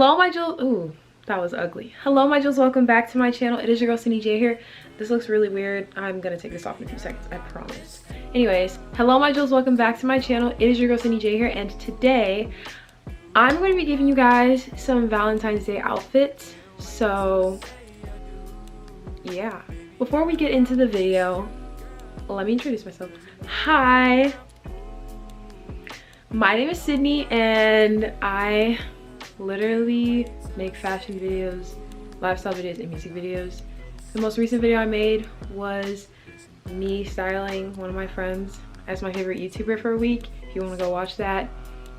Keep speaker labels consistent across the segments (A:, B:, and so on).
A: Hello my jewels. Ooh, that was ugly. Hello my jewels, welcome back to my channel. It is your girl Cindy J here. This looks really weird. I'm gonna take this off in a few seconds, I promise. Anyways, hello my jewels, welcome back to my channel. It is your girl Cindy J here, and today I'm going to be giving you guys some Valentine's Day outfits. So yeah, before we get into the video, let me introduce myself. Hi, my name is Sydney and I literally make fashion videos, lifestyle videos, and music videos. The most recent video I made was me styling one of my friends as my favorite YouTuber for a week. If you want to go watch that,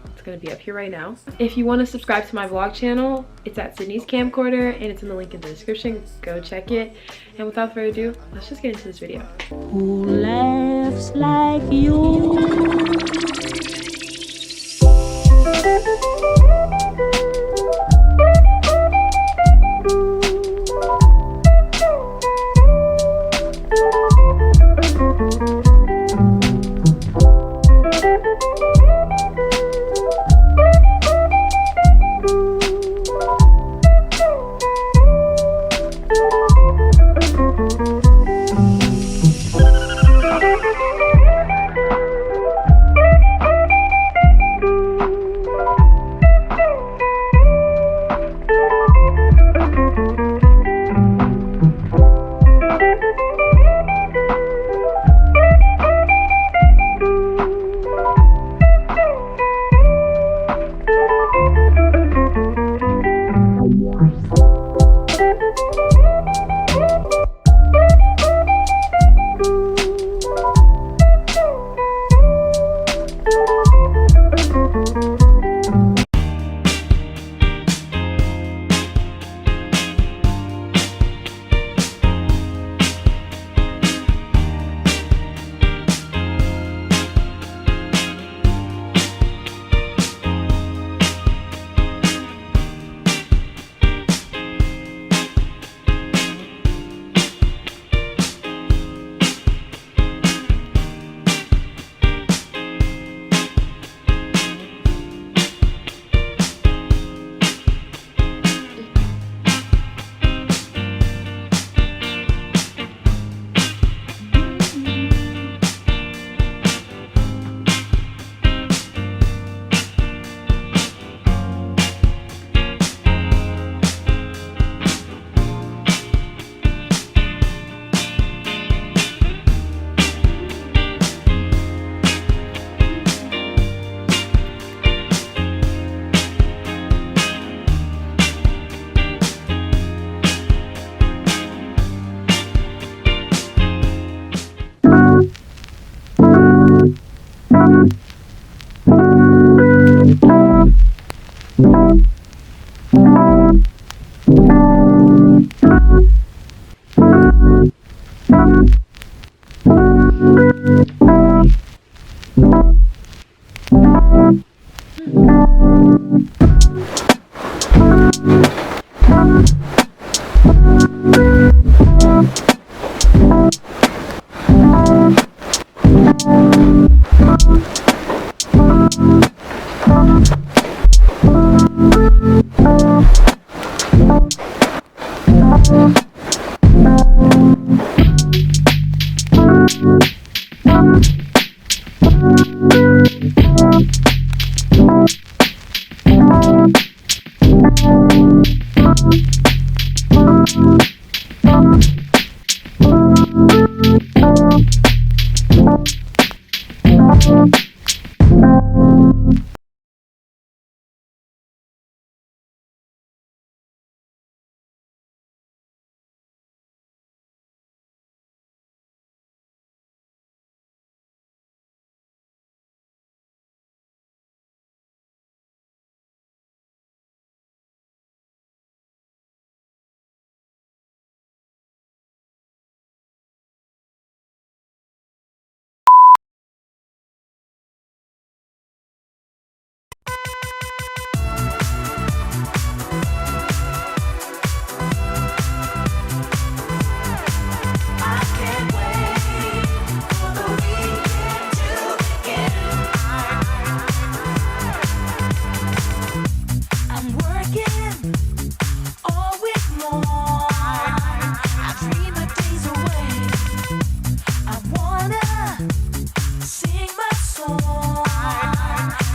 A: it's going to be up here right now. If you want to subscribe to my vlog channel, it's at Sydney's Camcorder and it's in the link in the description. Go check it. And without further ado, let's just get into this video.
B: Who laughs like you?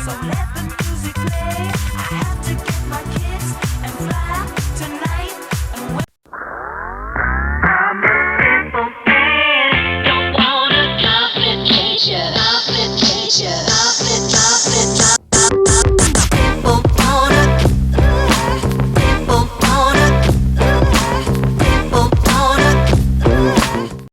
C: So let the music play. I have to get my kids and fly out tonight. And when I'm a simple man, don't wanna complicate ya, complicate ya.